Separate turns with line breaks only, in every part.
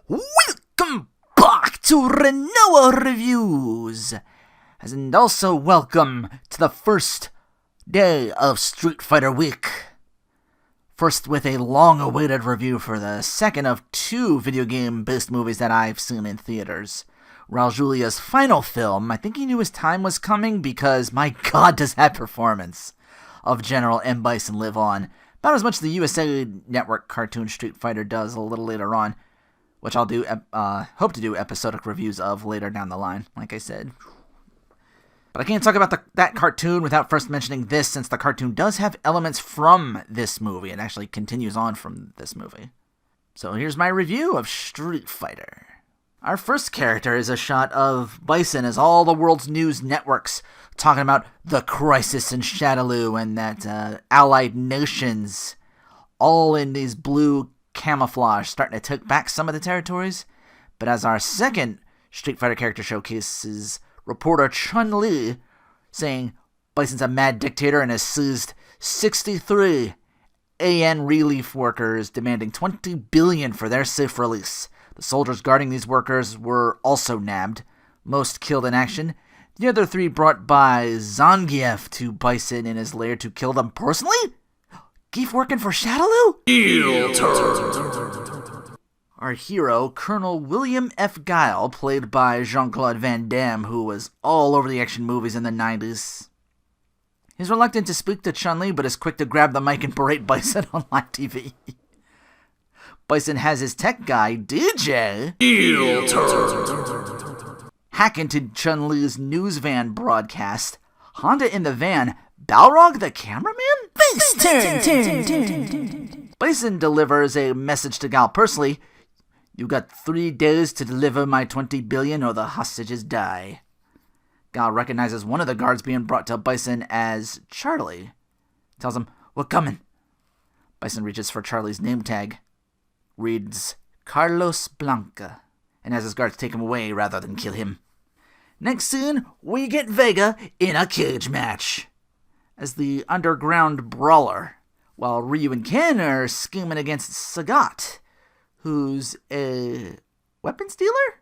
Welcome back to Rinoa Reviews, and also welcome to the first day of Street Fighter Week. First with a long-awaited review for the second of two video game-based movies that I've seen in theaters. Raul Julia's final film. I think he knew his time was coming because, my god, does that performance of General M. Bison live on. About as much as the USA Network cartoon Street Fighter does a little later on, which I'll do, hope to do episodic reviews of later down the line, like I said. But I can't talk about that cartoon without first mentioning this, since the cartoon does have elements from this movie. It actually continues on from this movie. So here's my review of Street Fighter. Our first character is a shot of Bison as all the world's news networks talking about the crisis in Shadaloo and that allied nations, all in these blue camouflage, starting to take back some of the territories. But as our second Street Fighter character showcases reporter Chun-Li saying Bison's a mad dictator and has seized 63 AN relief workers, demanding $20 billion for their safe release. The soldiers guarding these workers were also nabbed, most killed in action. The other three brought by Zangief to Bison in his lair to kill them personally? Geef working for Shadaloo? Our hero, Colonel William F. Guile, played by Jean-Claude Van Damme, who was all over the action movies in the 90s. He's reluctant to speak to Chun-Li, but is quick to grab the mic and berate Bison on live TV. Bison has his tech guy, DJ, hack into Chun-Li's news van broadcast. Honda in the van, Balrog the cameraman? Bison delivers a message to Guile personally. You got 3 days to deliver my $20 billion or the hostages die. Guile recognizes one of the guards being brought to Bison as Charlie. Tells him, we're coming. Bison reaches for Charlie's name tag. Reads, Carlos Blanca, and has his guards take him away rather than kill him. Next scene, we get Vega in a cage match as the underground brawler, while Ryu and Ken are scheming against Sagat, who's a weapons dealer?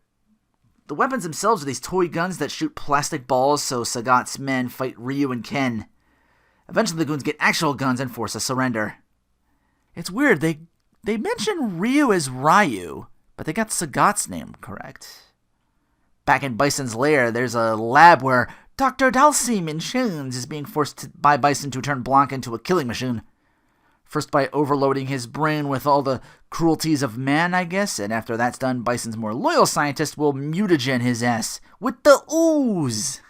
The weapons themselves are these toy guns that shoot plastic balls, so Sagat's men fight Ryu and Ken. Eventually the goons get actual guns and force a surrender. It's weird, they mention Ryu as Ryu, but they got Sagat's name correct. Back in Bison's lair, there's a lab where Dr. Dalsim in chains is being forced by Bison to turn Blanca into a killing machine. First by overloading his brain with all the cruelties of man, I guess, and after that's done, Bison's more loyal scientist will mutagen his ass with the ooze.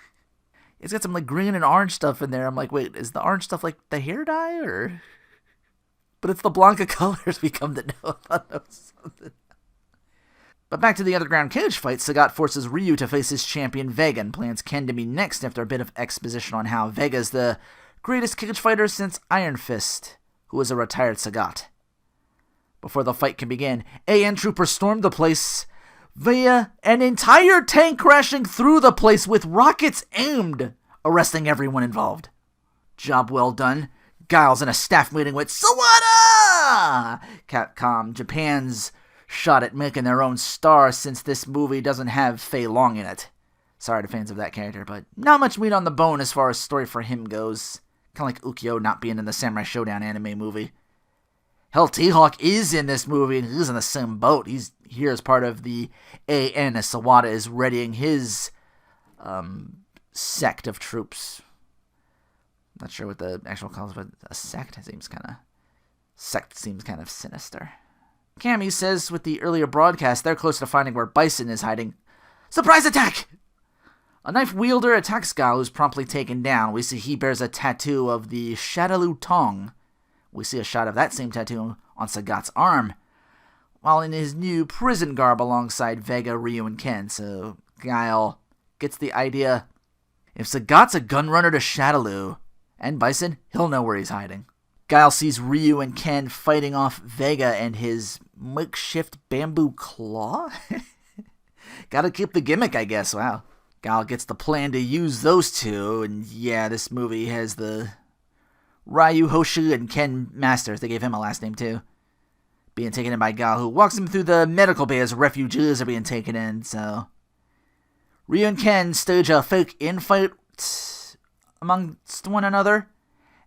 It's got some like green and orange stuff in there. I'm like, wait, is the orange stuff like the hair dye, or... But it's the Blanca colors we come to know about something. But back to the underground cage fight, Sagat forces Ryu to face his champion Vega and plans Ken to be next after a bit of exposition on how Vega's the greatest cage fighter since Iron Fist, who is a retired Sagat. Before the fight can begin, AN troopers storm the place via an entire tank crashing through the place with rockets aimed, arresting everyone involved. Job well done. Guile's in a staff meeting with Sawada! Capcom Japan's shot at making their own star since this movie doesn't have Fei Long in it. Sorry to fans of that character, but not much meat on the bone as far as story for him goes. Kind of like Ukyo not being in the Samurai Showdown anime movie. Hell, T-Hawk is in this movie, and he's in the same boat. He's here as part of the AN as Sawada is readying his sect of troops. Not sure what the actual call is, but a sect seems kind of sinister. Cammy says with the earlier broadcast, they're close to finding where Bison is hiding. Surprise attack! A knife wielder attacks Guile, who's promptly taken down. We see he bears a tattoo of the Shadaloo Tong. We see a shot of that same tattoo on Sagat's arm, while in his new prison garb alongside Vega, Ryu, and Ken. So Guile gets the idea, if Sagat's a gunrunner to Shadaloo and Bison, he'll know where he's hiding. Guile sees Ryu and Ken fighting off Vega and his makeshift bamboo claw? Gotta keep the gimmick, I guess. Wow. Guile gets the plan to use those two, and yeah, this movie has the Ryu Hoshu and Ken Masters. They gave him a last name too. being taken in by Guile, who walks him through the medical bay as refugees are being taken in. So Ryu and Ken stage a fake infight amongst one another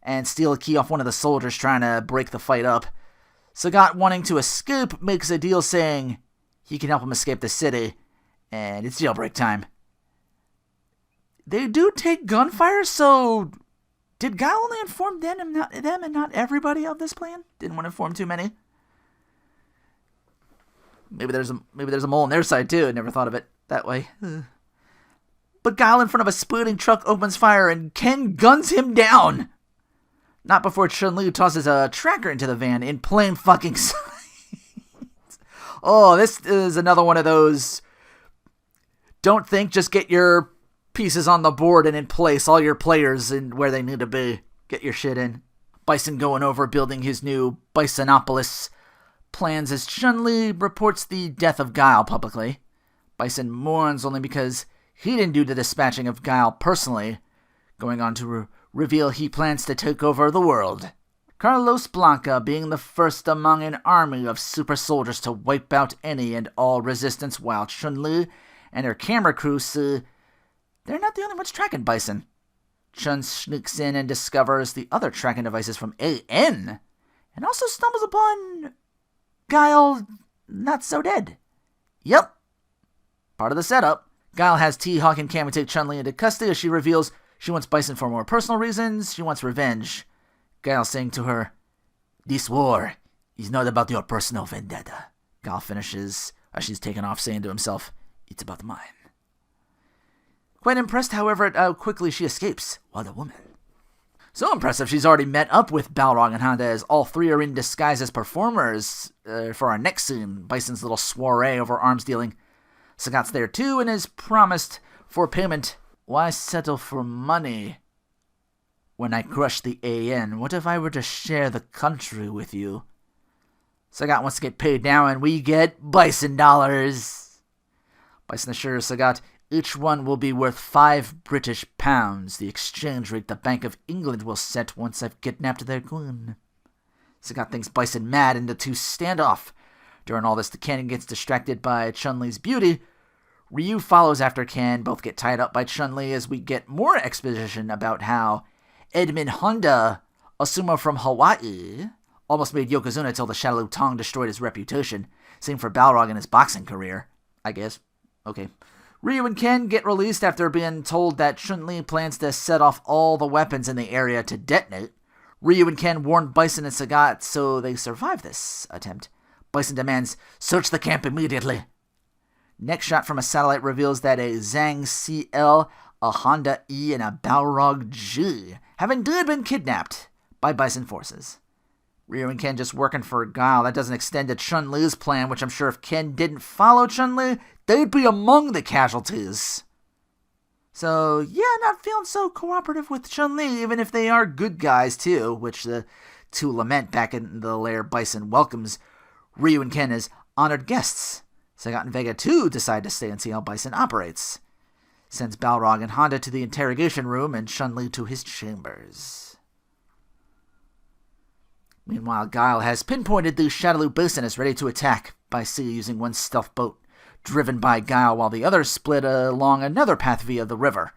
and steal a key off one of the soldiers trying to break the fight up. Sagat, wanting to escape, makes a deal saying he can help him escape the city, and it's jailbreak time. They do take gunfire, so did Guile only inform them and not everybody of this plan? Didn't want to inform too many. Maybe there's a mole on their side too. I never thought of it that way. But Guile, in front of a speeding truck, opens fire and Ken guns him down. Not before Chun-Li tosses a tracker into the van in plain fucking sight. Oh, this is another one of those. Don't think, just get your pieces on the board and in place. All your players in where they need to be. Get your shit in. Bison going over building his new Bisonopolis plans as Chun-Li reports the death of Guile publicly. Bison mourns only because he didn't do the dispatching of Guile personally, going on to reveal he plans to take over the world. Carlos Blanca being the first among an army of super soldiers to wipe out any and all resistance, while Chun-Li and her camera crew see they're not the only ones tracking Bison. Chun sneaks in and discovers the other tracking devices from AN, and also stumbles upon Guile not so dead. Yep, part of the setup. Guile has T-Hawk and Cammy take Chun-Li into custody as she reveals she wants Bison for more personal reasons. She wants revenge. Guile saying to her, "This war is not about your personal vendetta." Guile finishes as she's taken off, saying to himself, "It's about mine." Quite impressed, however, at how quickly she escapes. What a woman. So impressive, she's already met up with Balrog and Honda as all three are in disguise as performers for our next scene, Bison's little soiree over arms dealing. Sagat's there too and is promised for payment. Why settle for money when I crush the AN? What if I were to share the country with you? Sagat wants to get paid now, and we get Bison dollars. Bison assures Sagat each one will be worth 5 British pounds, the exchange rate the Bank of England will set once I've kidnapped their queen. Sagat thinks Bison mad, and the two stand off. During all this, the Ken gets distracted by Chun-Li's beauty. Ryu follows after Ken. Both get tied up by Chun-Li as we get more exposition about how Edmund Honda, a sumo from Hawaii, almost made Yokozuna till the Shadow Tong destroyed his reputation. Same for Balrog in his boxing career, I guess. Okay. Ryu and Ken get released after being told that Chun-Li plans to set off all the weapons in the area to detonate. Ryu and Ken warn Bison and Sagat, so they survive this attempt. Bison demands, "Search the camp immediately." Next shot from a satellite reveals that a Zhang CL, a Honda E, and a Balrog G have indeed been kidnapped by Bison forces. Ryu and Ken just working for Guile. That doesn't extend to Chun-Li's plan, which I'm sure if Ken didn't follow Chun-Li, they'd be among the casualties. So, yeah, not feeling so cooperative with Chun-Li, even if they are good guys too, which the two lament back in the lair. Bison welcomes Ryu and Ken as honored guests. Sagat and Vega too decide to stay and see how Bison operates. Sends Balrog and Honda to the interrogation room and Chun-Li to his chambers. Meanwhile, Guile has pinpointed the Shadaloo Basin as ready to attack by sea using one stealth boat driven by Guile while the others split along another path via the river.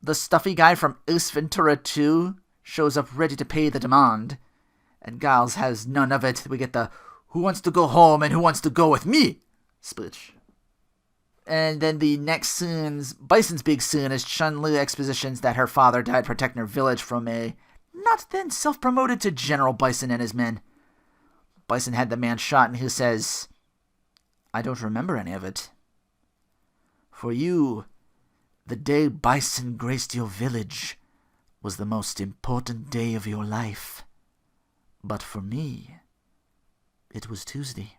The stuffy guy from Ace Ventura 2 shows up ready to pay the demand, and Giles has none of it. We get the "who wants to go home and who wants to go with me" speech. And then the next scene's Bison's big scene is Chun-Li expositions that her father died protecting her village from a not then self-promoted to General Bison and his men. Bison had the man shot and he says, "I don't remember any of it. For you, the day Bison graced your village was the most important day of your life. But for me, it was Tuesday."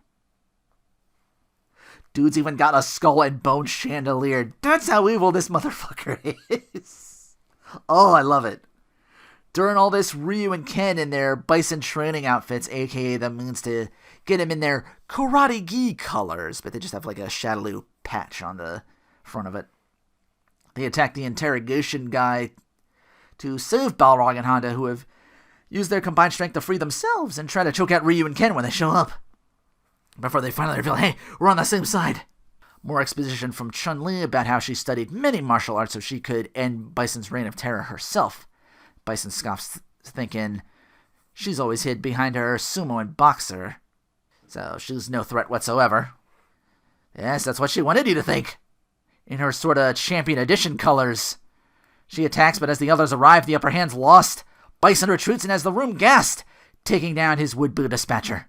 Dude's even got a skull and bone chandelier. That's how evil this motherfucker is. Oh, I love it. During all this, Ryu and Ken in their Bison training outfits, aka the means to get him in their karate gi colors, but they just have like a Shadaloo patch on the front of it. They attack the interrogation guy to save Balrog and Honda, who have used their combined strength to free themselves and try to choke out Ryu and Ken when they show up. before they finally reveal, hey, we're on the same side. More exposition from Chun-Li about how she studied many martial arts so she could end Bison's reign of terror herself. Bison scoffs, thinking she's always hid behind her sumo and boxer, so she's no threat whatsoever. Yes, that's what she wanted you to think. In her sort of champion edition colors. She attacks, but as the others arrive, the upper hand's lost. Bison retreats and has the room gassed, taking down his would-be dispatcher.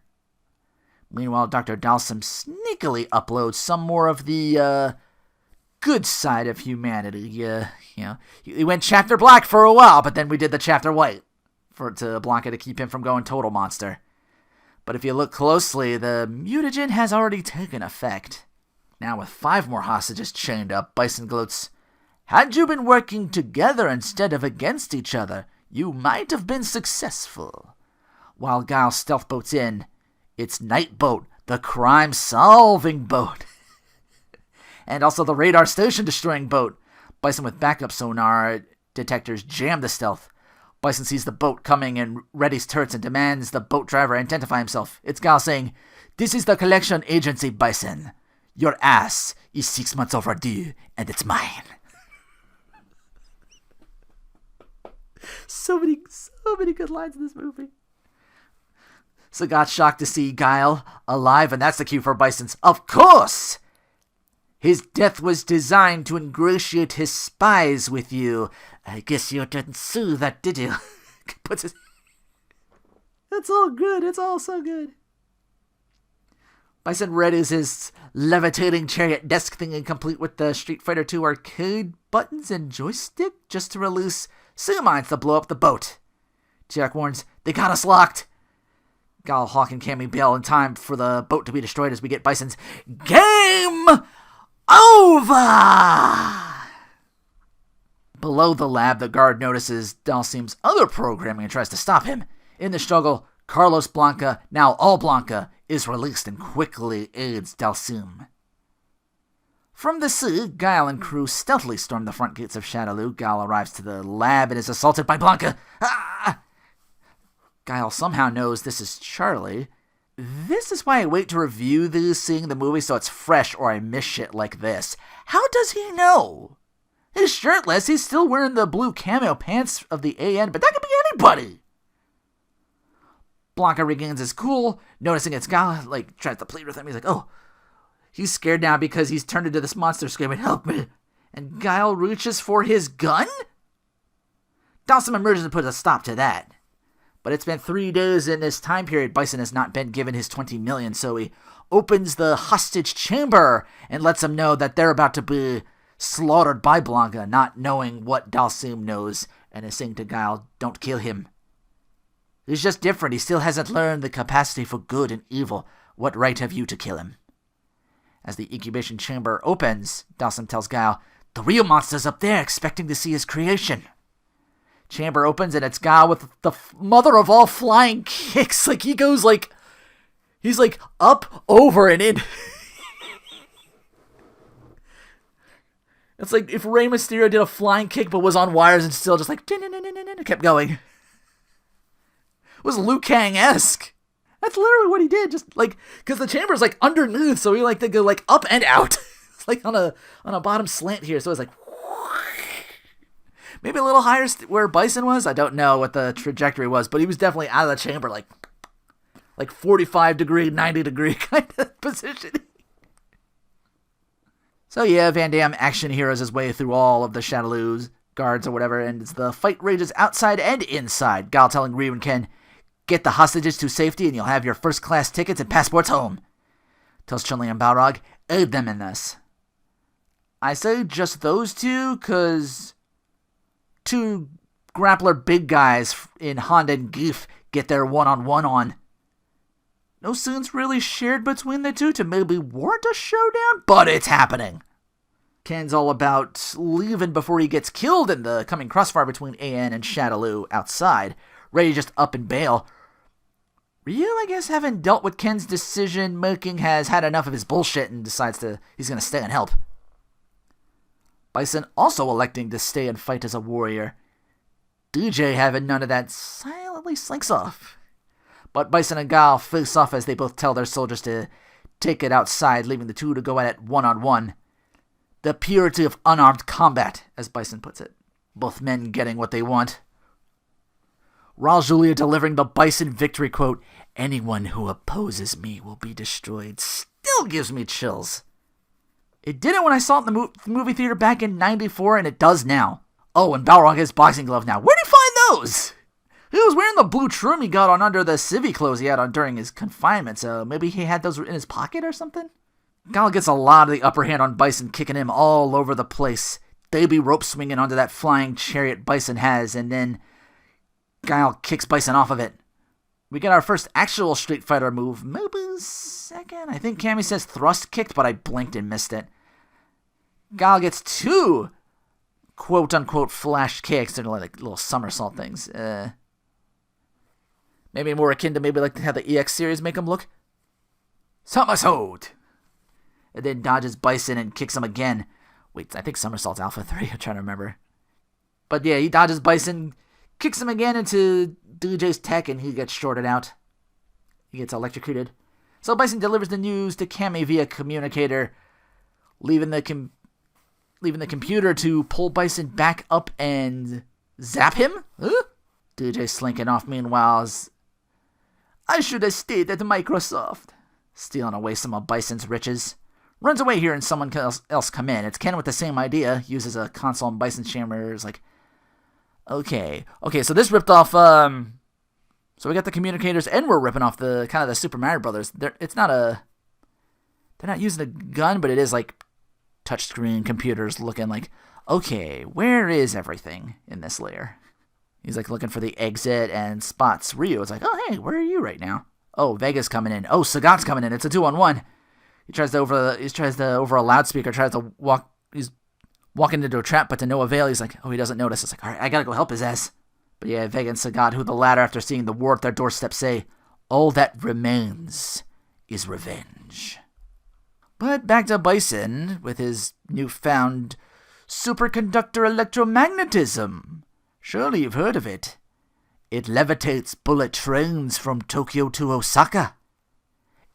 Meanwhile, Dr. Dalsum sneakily uploads some more of the, good side of humanity. He went chapter black for a while, but then we did the chapter white to Blanca to keep him from going total monster. But if you look closely, the mutagen has already taken effect. Now with 5 more hostages chained up, Bison gloats, "Had you been working together instead of against each other, you might have been successful." While Guile stealth boats in, it's Nightboat, the crime-solving boat. And also the radar station-destroying boat. Bison with backup sonar detectors jam the stealth. Bison sees the boat coming and readies turrets and demands the boat driver identify himself. It's Guile saying, "This is the collection agency, Bison. Your ass is 6 months overdue, and it's mine." So many good lines in this movie. Sagat's shocked to see Guile alive, and that's the cue for Bison's, "Of course! His death was designed to ingratiate his spies with you. I guess you didn't sue that, did you?" That's all good. It's all so good. Bison readies his levitating chariot desk thingy complete with the Street Fighter II arcade buttons and joystick just to release sea mines to blow up the boat. Jack warns, "They got us locked." Guile, Hawk, and Cammy bail in time for the boat to be destroyed as we get Bison's "Game over!" Below the lab, the guard notices Dalsim's other programming and tries to stop him. In the struggle, Carlos Blanca, now all Blanca, is released and quickly aids Dalsim. From the sea, Guile and crew stealthily storm the front gates of Shadaloo. Guile arrives to the lab and is assaulted by Blanca. Ah! Guile somehow knows this is Charlie. This is why I wait to review these, seeing the movie, so it's fresh or I miss shit like this. How does he know? He's shirtless. He's still wearing the blue camo pants of the AN, but that could be anybody. Blanca regains his cool, noticing it's Guile, tries to plead with him. He's like, oh. He's scared now because he's turned into this monster screaming, "Help me!" And Guile reaches for his gun? Dalsim emerges and puts a stop to that. But it's been 3 days in this time period. Bison has not been given his 20 million, so he opens the hostage chamber and lets them know that they're about to be slaughtered by Blanca, not knowing what Dalsim knows, and is saying to Guile, "Don't kill him. He's just different. He still hasn't learned the capacity for good and evil. What right have you to kill him?" As the incubation chamber opens, Dalsim tells Guile, "The real monster's up there, expecting to see his creation." Chamber opens and it's Guile with the mother of all flying kicks. He goes he's up, over, and in. It's like if Rey Mysterio did a flying kick but was on wires and still just kept going. It was Liu Kang-esque. That's literally what he did, just because the chamber's underneath, so he to go up and out. It's on a bottom slant here, so it's maybe a little higher where Bison was. I don't know what the trajectory was, but he was definitely out of the chamber, 45 degree, 90 degree kind of position. So yeah, Van Damme action heroes his way through all of the Shadaloo's guards or whatever, and the fight rages outside and inside. Guile telling Ryu and Ken, "Get the hostages to safety and you'll have your first-class tickets and passports home." Tells Chun-Li and Balrog, "Aid them in this." I say just those two, because 2 grappler big guys in Honda and Geef get their one-on-one on. No scenes really shared between the two to maybe warrant a showdown, but it's happening. Ken's all about leaving before he gets killed in the coming crossfire between AN and Shadaloo outside, ready to just up and bail. Ryu, I guess, having dealt with Ken's decision-making, has had enough of his bullshit and decides he's going to stay and help. Bison also electing to stay and fight as a warrior. DJ, having none of that, silently slinks off. But Bison and Guile face off as they both tell their soldiers to take it outside, leaving the two to go at it one-on-one. The purity of unarmed combat, as Bison puts it. Both men getting what they want. Raul Julia delivering the Bison victory quote, "Anyone who opposes me will be destroyed," still gives me chills. It didn't when I saw it in the movie theater back in 94, and it does now. Oh, and Balrog has boxing glove now. Where'd he find those? He was wearing the blue trim he got on under the civvy clothes he had on during his confinement, so maybe he had those in his pocket or something? Guile gets a lot of the upper hand on Bison, kicking him all over the place. Baby rope swinging onto that flying chariot Bison has, and then Guile kicks Bison off of it. We get our first actual Street Fighter move. Maybe second? I think Cammy says thrust kicked, but I blinked and missed it. Guile gets two quote-unquote flash kicks. They're like little somersault things. Maybe more akin to maybe like how the EX series make them look. Somersault! And then dodges Bison and kicks him again. Wait, I think Somersault's Alpha 3. I'm trying to remember. But yeah, he dodges Bison, kicks him again into DJ's tech, and he gets shorted out. He gets electrocuted. So Bison delivers the news to Cammy via communicator, leaving the computer to pull Bison back up and zap him? Huh? DJ slinking off meanwhile. I should have stayed at Microsoft. Stealing away some of Bison's riches. Runs away here and someone else come in. It's Ken with the same idea. Uses a console in Bison's chamber. Is like, okay, so this ripped off, so we got the communicators and we're ripping off the, kind of the Super Mario Brothers. They're not using a gun, but it is like touchscreen computers looking like, okay, where is everything in this layer? He's like looking for the exit and spots Ryu. It's like, oh, hey, where are you right now? Oh, Vega's coming in. Oh, Sagat's coming in. It's a 2-on-1. He tries to over a loudspeaker, he's walking into a trap, but to no avail. He's like, oh, he doesn't notice. It's like, all right, I gotta go help his ass. But yeah, Vega and Sagat, who the latter, after seeing the war at their doorstep, say, all that remains is revenge. But back to Bison, with his newfound superconductor electromagnetism. Surely you've heard of it. It levitates bullet trains from Tokyo to Osaka.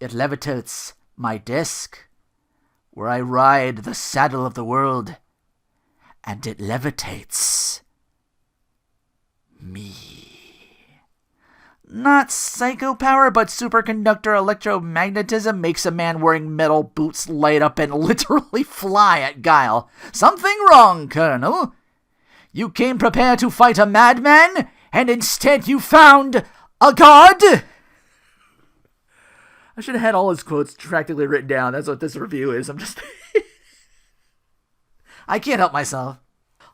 It levitates my desk, where I ride the saddle of the world. And it levitates me. Not psycho power, but superconductor electromagnetism makes a man wearing metal boots light up and literally fly at Guile. Something wrong, Colonel. You came prepared to fight a madman, and instead you found a god? I should have had all his quotes practically written down. That's what this review is. I can't help myself.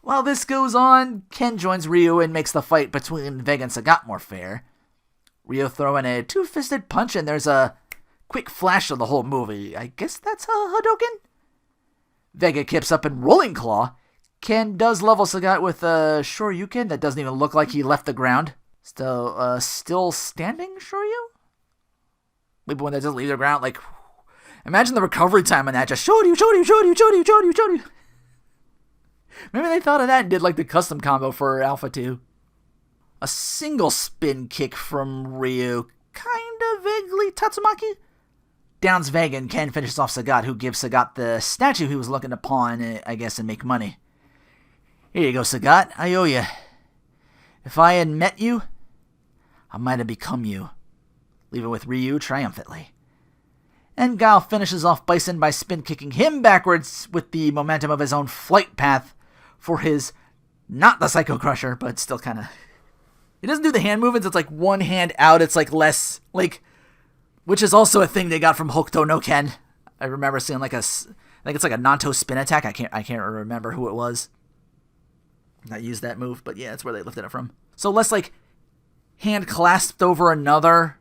While this goes on, Ken joins Ryu and makes the fight between Vega and Sagat more fair. Ryu throwing a two-fisted punch, and there's a quick flash of the whole movie. I guess that's a Hadouken? Vega kips up in Rolling Claw. Ken does level Sagat with a Shoryuken that doesn't even look like he left the ground. Still standing Shoryu? Maybe one that doesn't leave the ground, like, imagine the recovery time on that, just Shoryu. Maybe they thought of that and did like the custom combo for Alpha 2. A single spin kick from Ryu, kinda vaguely Tatsumaki. Downs Vega and Ken finishes off Sagat, who gives Sagat the statue he was looking to pawn, I guess, and make money. Here you go, Sagat, I owe you. If I hadn't met you, I might have become you. Leaving with Ryu triumphantly. And Guile finishes off Bison by spin kicking him backwards with the momentum of his own flight path for his, not the Psycho Crusher, but still kind of... He doesn't do the hand movements, it's like one hand out, it's like less, like, which is also a thing they got from Hokuto no Ken. I remember seeing like I think it's like a Nanto spin attack, I can't remember who it was. I used that move, but yeah, that's where they lifted it from. So less like hand clasped over another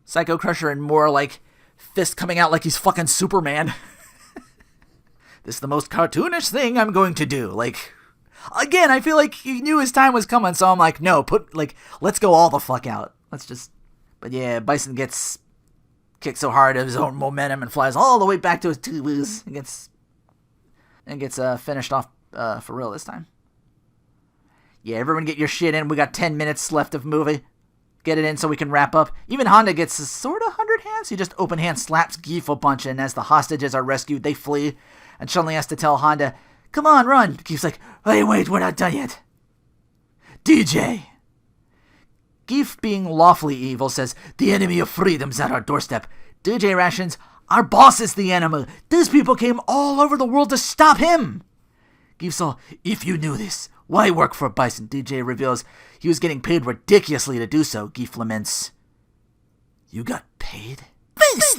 Psycho Crusher and more like fist coming out like he's fucking Superman. This is the most cartoonish thing I'm going to do. Like, again, I feel like he knew his time was coming, so I'm like, no, let's go all the fuck out. But yeah, Bison gets kicked so hard of his own momentum and flies all the way back to his tubes and gets finished off for real this time. Yeah, everyone get your shit in. We got 10 minutes left of movie. get it in so we can wrap up. Even Honda gets a sort of 100 hands. He just open hand slaps Geef a bunch, and as the hostages are rescued, they flee. And Chun-Li has to tell Honda, come on, run. Geef's like, wait, we're not done yet. DJ. Geef, being lawfully evil, says, the enemy of freedom's at our doorstep. DJ rations, our boss is the enemy. These people came all over the world to stop him. Geef's all, if you knew this, why work for Bison? DJ reveals he was getting paid ridiculously to do so. Geef laments, you got paid?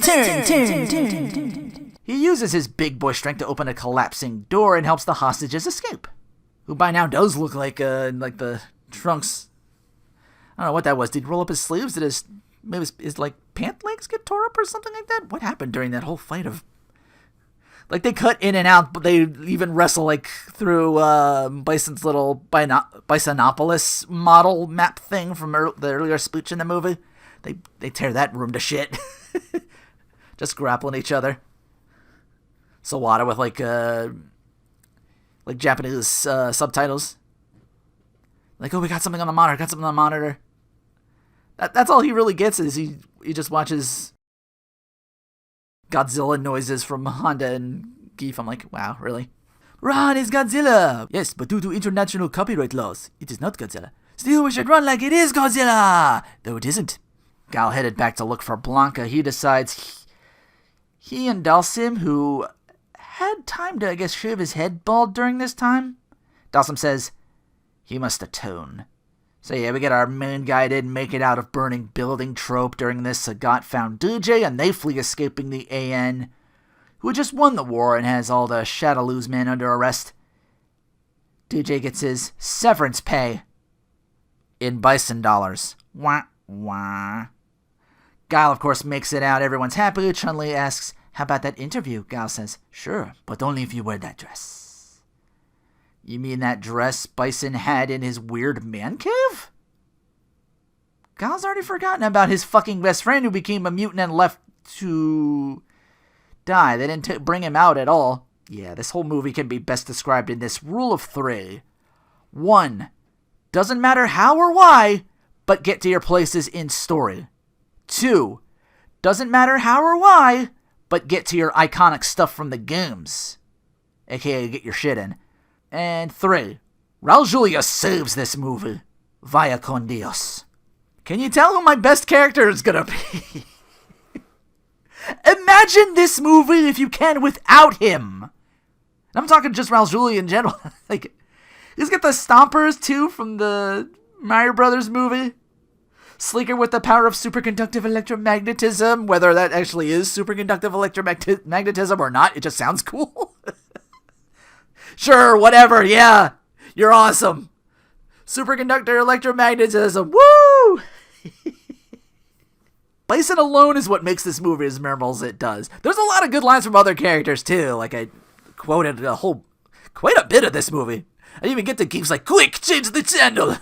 Turn. He uses his big boy strength to open a collapsing door and helps the hostages escape. Who by now does look like the Trunks. I don't know what that was. Did he roll up his sleeves? Did his like pant legs get tore up or something like that? What happened during that whole fight of... Like, they cut in and out, but they even wrestle, like, through Bison's little Bisonopolis model map thing from the earlier speech in the movie. They tear that room to shit. Just grappling each other. Sawada with, like Japanese subtitles. Like, oh, we got something on the monitor, That's all he really gets is he just watches Godzilla noises from Honda and Geef. I'm like, wow, really? Run, it's Godzilla! Yes, but due to international copyright laws, it is not Godzilla. Still, we should run like it is Godzilla! Though it isn't. Gal headed back to look for Blanca. He decides he and Dalsim, who had time to, I guess, shave his head bald during this time. Dalsim says, he must atone. So yeah, we get our main guy didn't make it out of burning building trope during this. Sagat found DJ, and they flee, escaping the AN, who had just won the war and has all the Shadaloo's men under arrest. DJ gets his severance pay in Bison dollars. Wah, wah. Guile, of course, makes it out. Everyone's happy. Chun-Li asks, how about that interview? Guile says, sure, but only if you wear that dress. You mean that dress Bison had in his weird man cave? Guile's already forgotten about his fucking best friend who became a mutant and left to die. They didn't bring him out at all. Yeah, this whole movie can be best described in this rule of 3. 1. Doesn't matter how or why, but get to your places in story. 2. Doesn't matter how or why, but get to your iconic stuff from the games. AKA get your shit in. And 3. Raul Julia saves this movie. Vaya con Dios. Can you tell who my best character is gonna be? Imagine this movie if you can without him. And I'm talking just Raul Julia in general. Like, he's got the stompers too from the Mario Brothers movie. Sleeker with the power of superconductive electromagnetism. Whether that actually is superconductive electromagnetism or not, it just sounds cool. Sure, whatever, yeah. You're awesome. Superconductor electromagnetism. Woo! Bison alone is what makes this movie as memorable as it does. There's a lot of good lines from other characters, too. Like, I quoted quite a bit of this movie. I even get to Geef's like, quick, change the channel.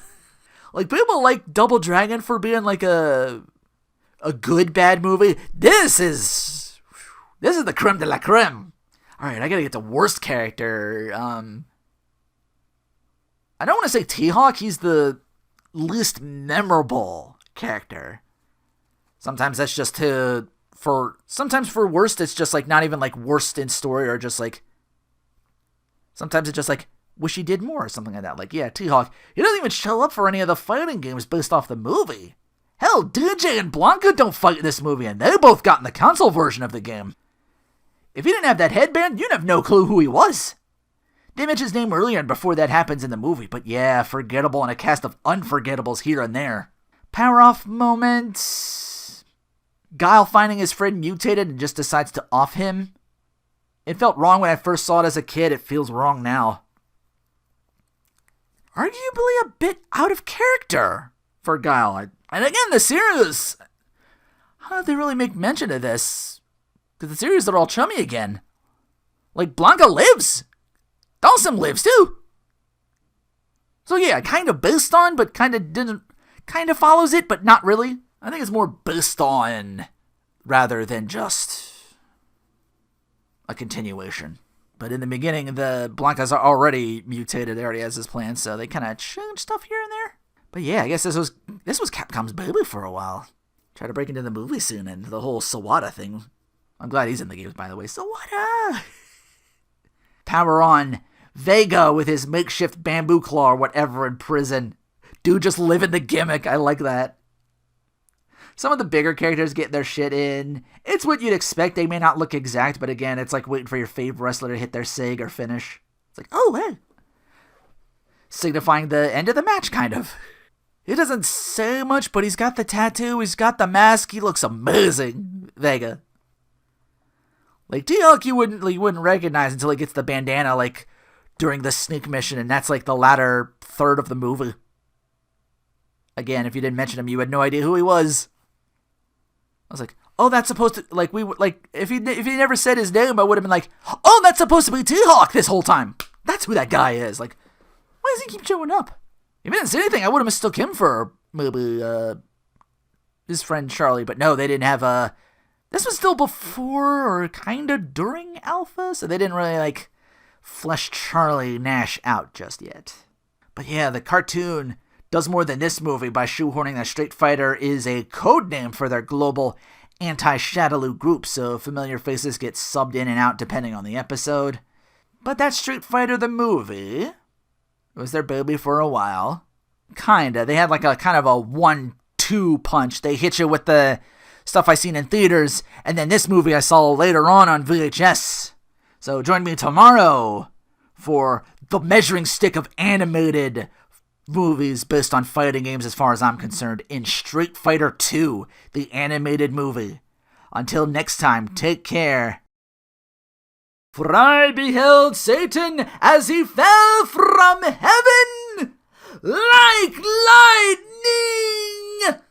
Like, people like Double Dragon for being like a good, bad movie. This is the creme de la creme. Alright, I gotta get to worst character. I don't want to say T-Hawk. He's the least memorable character. Sometimes that's just sometimes for worst, it's just like not even like worst in story or just like, sometimes it's just like, wish he did more or something like that. Like, yeah, T-Hawk, he doesn't even show up for any of the fighting games based off the movie. Hell, DJ and Blanca don't fight in this movie, and they both got in the console version of the game. If he didn't have that headband, you'd have no clue who he was. They mention his name earlier and before that happens in the movie, but yeah, forgettable and a cast of unforgettables here and there. Power-off moments. Guile finding his friend mutated and just decides to off him. It felt wrong when I first saw it as a kid. It feels wrong now. Arguably a bit out of character for Guile. And again, the series, how did they really make mention of this? Because the series are all chummy again. Like, Blanca lives. Dalsim lives too. So yeah, kind of based on, but kind of follows it, but not really. I think it's more based on rather than just a continuation. But in the beginning, the Blanca's are already mutated. It already has this plan, so they kind of change stuff here and there. But yeah, I guess this was Capcom's baby for a while. Try to break into the movie soon and the whole Sawada thing. I'm glad he's in the games, by the way. Sawada! Power on. Vega with his makeshift bamboo claw or whatever in prison. Dude, just living the gimmick. I like that. Some of the bigger characters get their shit in. It's what you'd expect. They may not look exact, but again, it's like waiting for your favorite wrestler to hit their sig or finish. It's like, oh, hey. Signifying the end of the match, kind of. He doesn't say much, but he's got the tattoo. He's got the mask. He looks amazing. Vega. Like, T-Hawk you wouldn't recognize until he gets the bandana, like, during the sneak mission, and that's like the latter third of the movie. Again, if you didn't mention him, you had no idea who he was. I was like, oh, that's supposed to, like, if he never said his name, I would have been like, oh, that's supposed to be T-Hawk this whole time. That's who that guy is. Like, why does he keep showing up? If he didn't say anything, I would have mistook him for maybe his friend Charlie, but no, they didn't have this was still before or kind of during Alpha, so they didn't really, like, flesh Charlie Nash out just yet. But yeah, the cartoon does more than this movie by shoehorning that Street Fighter is a code name for their global anti-Shadaloo group, so familiar faces get subbed in and out depending on the episode. But that Street Fighter the movie was their baby for a while. Kinda. They had like a kind of a 1-2 punch. They hit you with the stuff I seen in theaters, and then this movie I saw later on VHS. So join me tomorrow for the measuring stick of animated movies based on fighting games as far as I'm concerned in Street Fighter 2, the animated movie. Until next time, take care. For I beheld Satan as he fell from heaven like lightning.